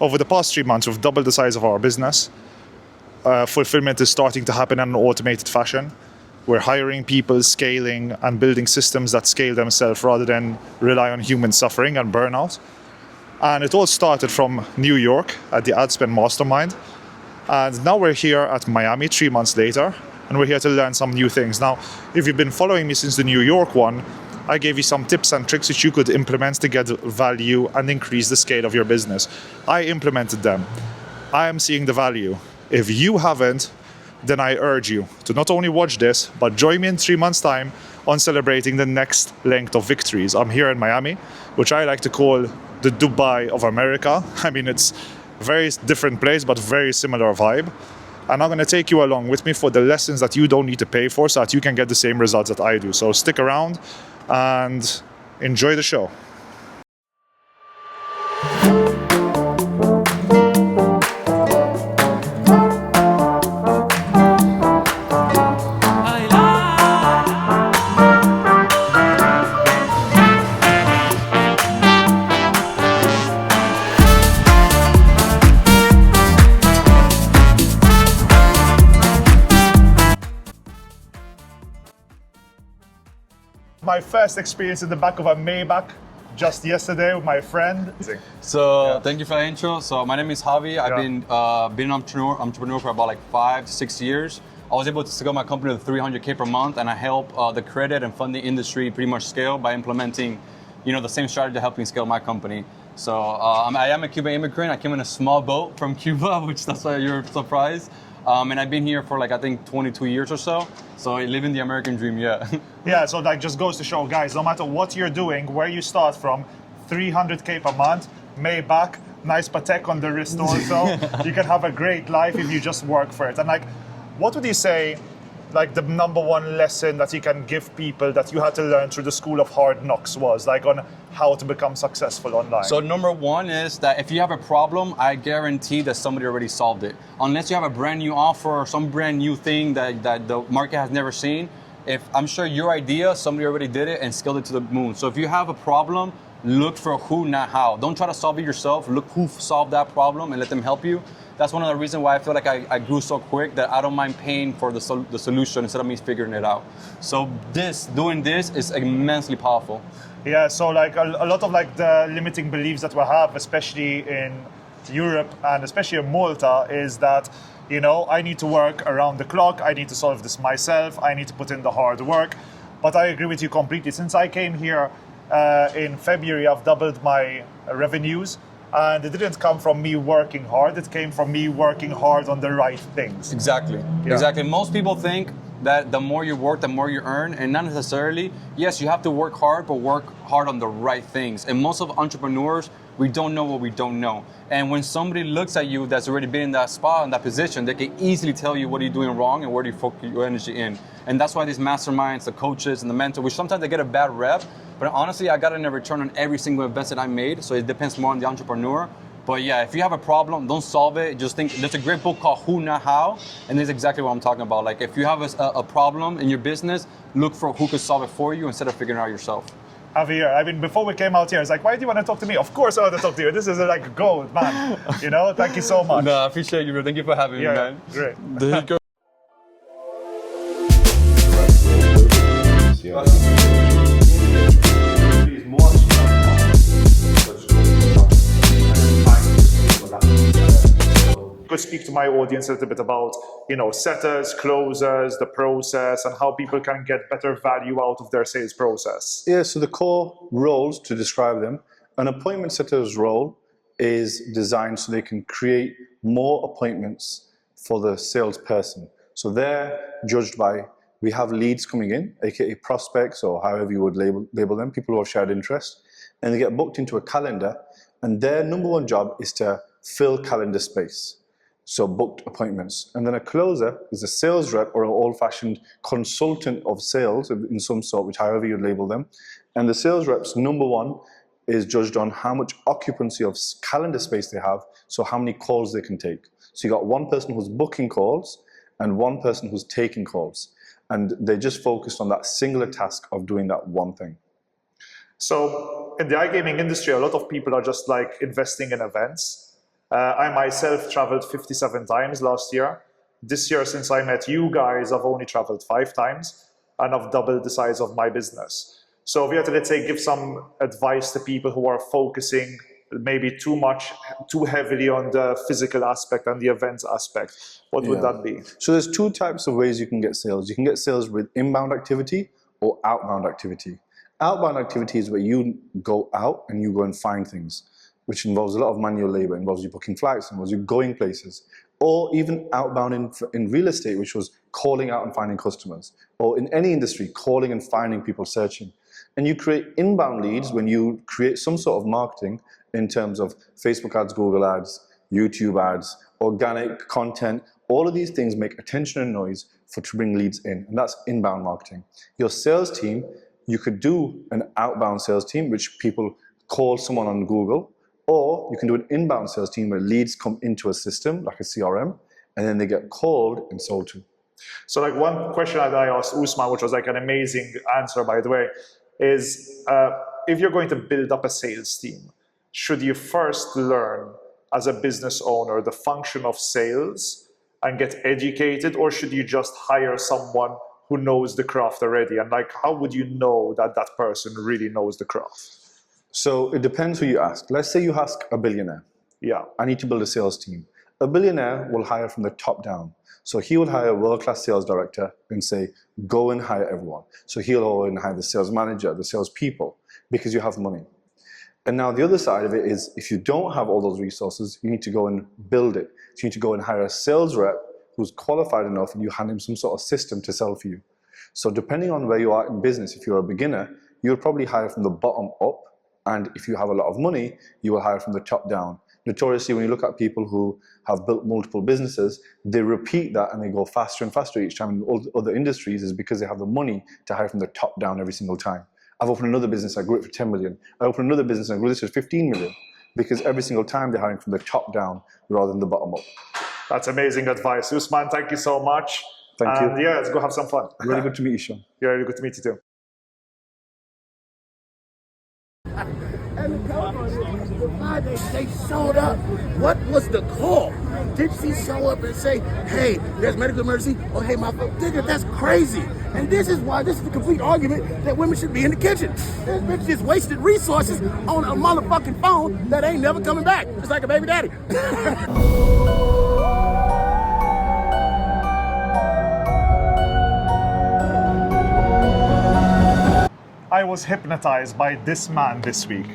Over the past 3 months, we've doubled the size of our business. Fulfillment is starting to happen in an automated fashion. We're hiring people, scaling, and building systems that scale themselves rather than rely on human suffering and burnout. And it all started from New York at the Ad Spend Mastermind. And now we're here at Miami 3 months later, and we're here to learn some new things. Now, if you've been following me since the New York one, I gave you some tips and tricks which you could implement to get value and increase the scale of your business. I implemented them. I am seeing the value. If you haven't, then I urge you to not only watch this, but join me in 3 months' time on celebrating the next length of victories. I'm here in Miami, which I like to call the Dubai of America. I mean, it's a very different place, but very similar vibe. And I'm going to take you along with me for the lessons that you don't need to pay for so that you can get the same results that I do. So stick around and enjoy the show. My first experience in the back of a Maybach just yesterday with my friend. So thank you for the intro. So my name is Javi. I've been an entrepreneur for about like 5 to 6 years. I was able to scale my company to 300K per month, and I help the credit and funding industry pretty much scale by implementing, the same strategy to help me scale my company. So I am a Cuban immigrant. I came in a small boat from Cuba, which that's why you're surprised. And I've been here for I think 22 years or so. So living the American dream, yeah. Yeah, so that just goes to show, guys, no matter what you're doing, where you start from, 300K per month, Maybach, nice Patek on the wrist also. You can have a great life if you just work for it. And what would you say, the number one lesson that you can give people that you had to learn through the school of hard knocks was, on how to become successful online? So number one is that if you have a problem, I guarantee that somebody already solved it. Unless you have a brand new offer or some brand new thing that the market has never seen, if I'm sure your idea, somebody already did it and scaled it to the moon. So if you have a problem, look for who, not how. Don't try to solve it yourself. Look who solved that problem and let them help you. That's one of the reasons why I feel like I grew so quick, that I don't mind paying for the solution instead of me figuring it out. So doing this is immensely powerful. Yeah, so a lot of the limiting beliefs that we have, especially in Europe and especially in Malta, is that, I need to work around the clock, I need to solve this myself, I need to put in the hard work. But I agree with you completely. Since I came here in February, I've doubled my revenues. And it didn't come from me working hard, it came from me working hard on the right things. Exactly. Most people think that the more you work, the more you earn, and not necessarily. Yes, you have to work hard, but work hard on the right things. And most of entrepreneurs, we don't know what we don't know. And when somebody looks at you that's already been in that spot, in that position, they can easily tell you what are you doing wrong and where do you focus your energy in. And that's why these masterminds, the coaches and the mentor, which sometimes they get a bad rep, but honestly, I got a return on every single investment I made, so it depends more on the entrepreneur. But yeah, if you have a problem, don't solve it. Just think, there's a great book called Who, Not How, and this is exactly what I'm talking about. If you have a problem in your business, look for who could solve it for you instead of figuring it out yourself. Javier, I mean, before we came out here, it's why do you want to talk to me? Of course I want to talk to you. This is gold, man. Thank you so much. No, I appreciate you, bro. Thank you for having me, man. Great. There you go. Could speak to my audience a little bit about, setters, closers, the process, and how people can get better value out of their sales process. Yeah, so the core roles, to describe them, an appointment setter's role is designed so they can create more appointments for the salesperson. So they're judged by, we have leads coming in, aka prospects, or however you would label them, people who have shared interest, and they get booked into a calendar, and their number one job is to fill calendar space. So booked appointments. And then a closer is a sales rep or an old-fashioned consultant of sales in some sort, which however you label them. And the sales rep's number one is judged on how much occupancy of calendar space they have, so how many calls they can take. So you got one person who's booking calls and one person who's taking calls. And they just focused on that singular task of doing that one thing. So in the iGaming industry, a lot of people are just investing in events. I myself traveled 57 times last year. This year, since I met you guys, I've only traveled 5 times, and I've doubled the size of my business. So if you had to, let's say, give some advice to people who are focusing maybe too heavily on the physical aspect and the events aspect, what would that be? So there's 2 types of ways you can get sales. You can get sales with inbound activity or outbound activity. Outbound activity is where you go out and you go and find things, which involves a lot of manual labor, involves you booking flights, involves you going places. Or even outbound in real estate, which was calling out and finding customers. Or in any industry, calling and finding people searching. And you create inbound leads when you create some sort of marketing in terms of Facebook ads, Google ads, YouTube ads, organic content. All of these things make attention and noise to bring leads in, and that's inbound marketing. Your sales team, you could do an outbound sales team, which people call someone on Google, or you can do an inbound sales team where leads come into a system, like a CRM, and then they get called and sold to. So like one question that I asked Usman, which was like an amazing answer, by the way, is if you're going to build up a sales team, should you first learn as a business owner the function of sales and get educated, or should you just hire someone who knows the craft already? And like, how would you know that that person really knows the craft? So it depends who you ask. Let's say you ask a billionaire. Yeah. I need to build a sales team. A billionaire will hire from the top down. So he will hire a world-class sales director and say, go and hire everyone. So he'll go and hire the sales manager, the sales people, because you have money. And now the other side of it is, if you don't have all those resources, you need to go and build it. So you need to go and hire a sales rep who's qualified enough, and you hand him some sort of system to sell for you. So depending on where you are in business, if you're a beginner, you'll probably hire from the bottom up. And if you have a lot of money, you will hire from the top down. Notoriously, when you look at people who have built multiple businesses, they repeat that and they go faster and faster each time in all other industries, is because they have the money to hire from the top down every single time. I've opened another business, I grew it for 10 million. I opened another business, and I grew this for 15 million. Because every single time they're hiring from the top down rather than the bottom up. That's amazing advice. Usman, thank you so much. Thank you. Yeah, let's go have some fun. Really good to meet you, Sean. Yeah, really good to meet you too. And the telephone, they showed up. What was the call? Did she show up and say, hey, there's medical emergency? Oh, hey, my nigga, that's crazy. And this is the complete argument that women should be in the kitchen. This bitch just wasted resources on a motherfucking phone that ain't never coming back. It's like a baby daddy. I was hypnotized by this man this week.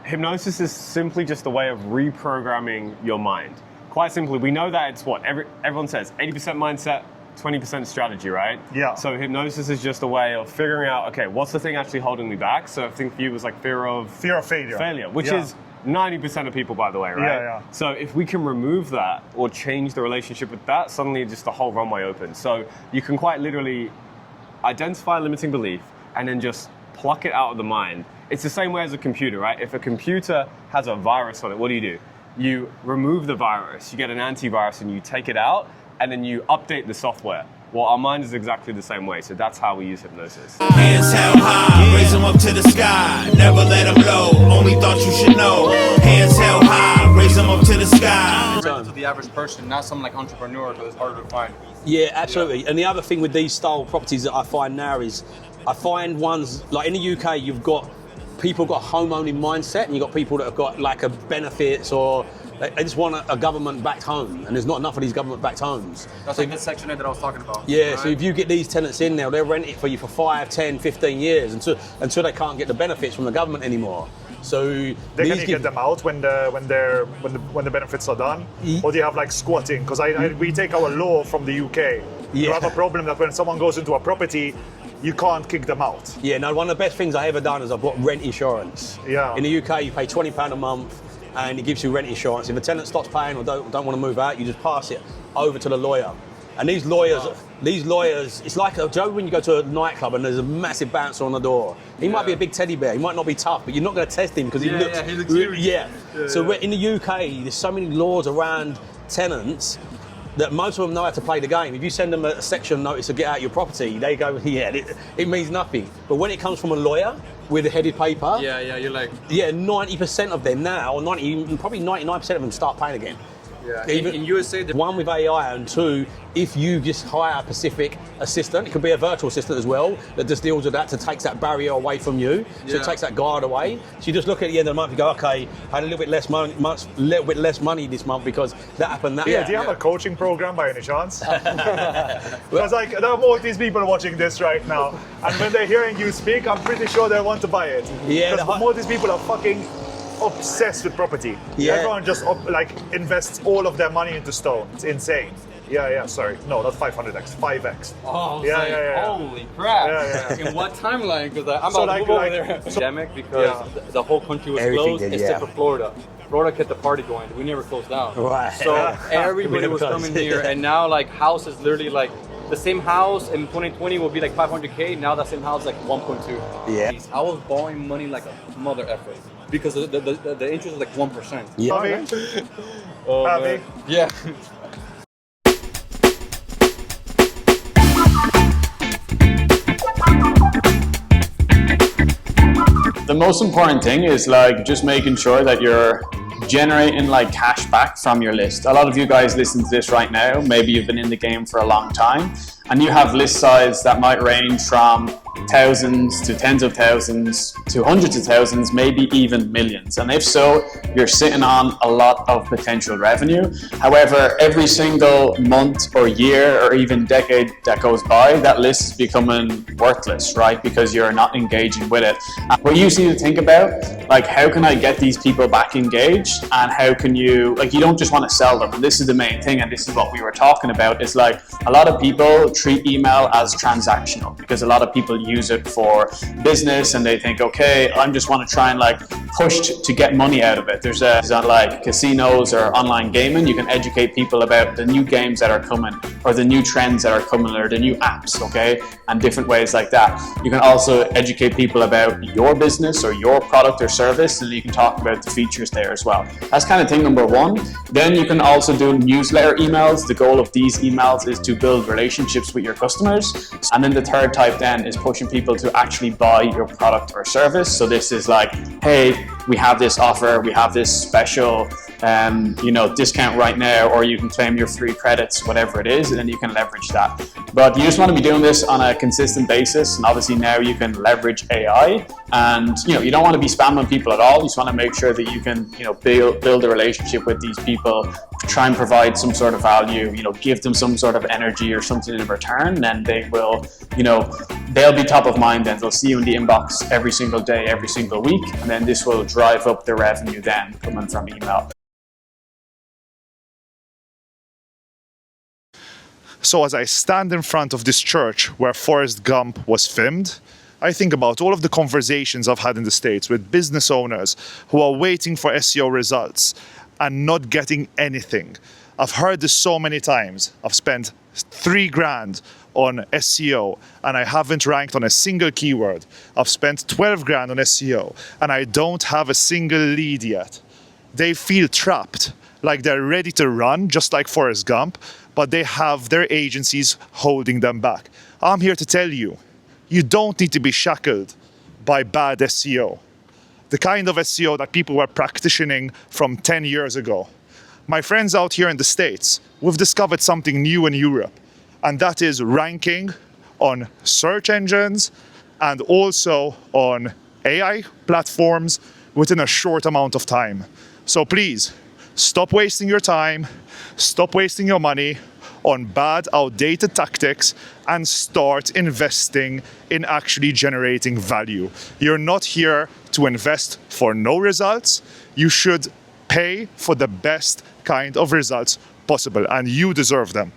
Hypnosis is simply just a way of reprogramming your mind. Quite simply, we know that it's what everyone says, 80% mindset, 20% strategy, right? Yeah. So hypnosis is just a way of figuring out, okay, what's the thing actually holding me back? So I think for you it was like fear of failure. Failure, which is 90% of people, by the way, right? Yeah. So if we can remove that or change the relationship with that, suddenly just the whole runway opens. So you can quite literally identify a limiting belief and then just pluck it out of the mind. It's the same way as a computer, right? If a computer has a virus on it, what do? You remove the virus, you get an antivirus and you take it out, and then you update the software. Well, our mind is exactly the same way, so that's how we use hypnosis. Hands held high, raise them up to the sky, never let them low, only thought you should know. Hands held high, raise them up to the sky. To the average person, not some like entrepreneur, but it's harder to find. Yeah, absolutely. Yeah. And the other thing with these style properties that I find now is, I find ones, like in the UK, you've got people got a home-owning mindset, and you've got people that have got like a benefits, or they just want a government-backed home, and there's not enough of these government-backed homes. That's like the Section 8 that I was talking about. Yeah, right? so if you get these tenants in now, they'll rent it for you for 5, 10, 15 years until they can't get the benefits from the government anymore. So can you get them out when the benefits are done, or do you have like squatting? Because we take our law from the UK. You have a problem that when someone goes into a property, you can't kick them out. Yeah, no, one of the best things I ever done is I've got rent insurance. Yeah. In the UK, you pay £20 a month, and it gives you rent insurance. If a tenant stops paying or don't want to move out, you just pass it over to the lawyer. And these lawyers, it's like Joe when you go to a nightclub and there's a massive bouncer on the door. He might be a big teddy bear. He might not be tough, but you're not going to test him because he looks. He looks huge. Yeah. So in the UK, there's so many laws around tenants that most of them know how to play the game. If you send them a section notice to get out your property, they go, yeah, it means nothing. But when it comes from a lawyer, with the headed paper. Yeah, you're like, Yeah, 90% of them now, or probably 99% of them start paying again. yeah. Even In USA, one with AI, and two, if you just hire a specific assistant, it could be a virtual assistant as well, that just deals with that, to takes that barrier away from you, so Yeah. it takes that guard away. So you just look at the end of the month, you go, okay, I had a little bit less money this month because that happened. That Yeah, do you have a coaching program by any chance? Because like there are more of these people watching this right now, and when they're hearing you speak, I'm pretty sure they want to buy it. Yeah, because more of these people are fucking obsessed with property. Yeah. Everyone just invests all of their money into stone. It's insane. Yeah. Sorry, no, not 500x, 5x. oh, Yeah. holy crap. Yeah. In what timeline? Because I'm So about to like- move over like- there. so- Pandemic, because Yeah. the whole country was Everything closed did, except yeah. for Florida. Florida kept the party going. We never closed down. Right. So everybody never was closed. coming here, and now like houses literally like the same house in 2020 will be like 500K. Now that same house is like 1.2. Yeah. I was borrowing money like a mother effer because the interest is like 1%. Yeah. Happy? Oh, Happy? man. Yeah. The most important thing is like just making sure that you're generating like cash back from your list. A lot of you guys listen to this right now, maybe you've been in the game for a long time, and you have list size that might range from thousands to tens of thousands to hundreds of thousands, maybe even millions. And if so, you're sitting on a lot of potential revenue. However, every single month or year or even decade that goes by, that list is becoming worthless, right? Because you're not engaging with it. And what you need to think about, like, how can I get these people back engaged, and how can you, like, you don't just want to sell them. And this is the main thing, and this is what we were talking about, is like a lot of people treat email as transactional, because a lot of people use it for business and they think, okay, I just want to try and like push to get money out of it. There's like casinos or online gaming, you can educate people about the new games that are coming, or the new trends that are coming, or the new apps, okay, and different ways like that. You can also educate people about your business or your product or service, and you can talk about the features there as well. That's kind of thing number one. Then you can also do newsletter emails. The goal of these emails is to build relationships with your customers. And then the third type then is pushing people to actually buy your product or service. So this is like, hey, we have this offer, we have this special discount right now, or you can claim your free credits, whatever it is, and then you can leverage that. But you just want to be doing this on a consistent basis, and obviously now you can leverage AI, and you don't want to be spamming people at all. You just want to make sure that you can build a relationship with these people, try and provide some sort of value, give them some sort of energy or something in return, and they will, they'll be top of mind. Then they'll see you in the inbox every single day, every single week, and then this will drive up the revenue then coming from email. So as I stand in front of this church where Forrest Gump was filmed, I think about all of the conversations I've had in the States with business owners who are waiting for SEO results and not getting anything. I've heard this so many times. I've spent $3,000 on SEO and I haven't ranked on a single keyword. I've spent 12 grand on SEO and I don't have a single lead yet. They feel trapped, like they're ready to run, just like Forrest Gump, but they have their agencies holding them back. I'm here to tell you, you don't need to be shackled by bad SEO. The kind of SEO that people were practicing from 10 years ago. My friends out here in the States, we've discovered something new in Europe, and that is ranking on search engines and also on AI platforms within a short amount of time. So please, stop wasting your time, stop wasting your money on bad, outdated tactics, and start investing in actually generating value. You're not here to invest for no results. You should pay for the best kind of results possible, and you deserve them.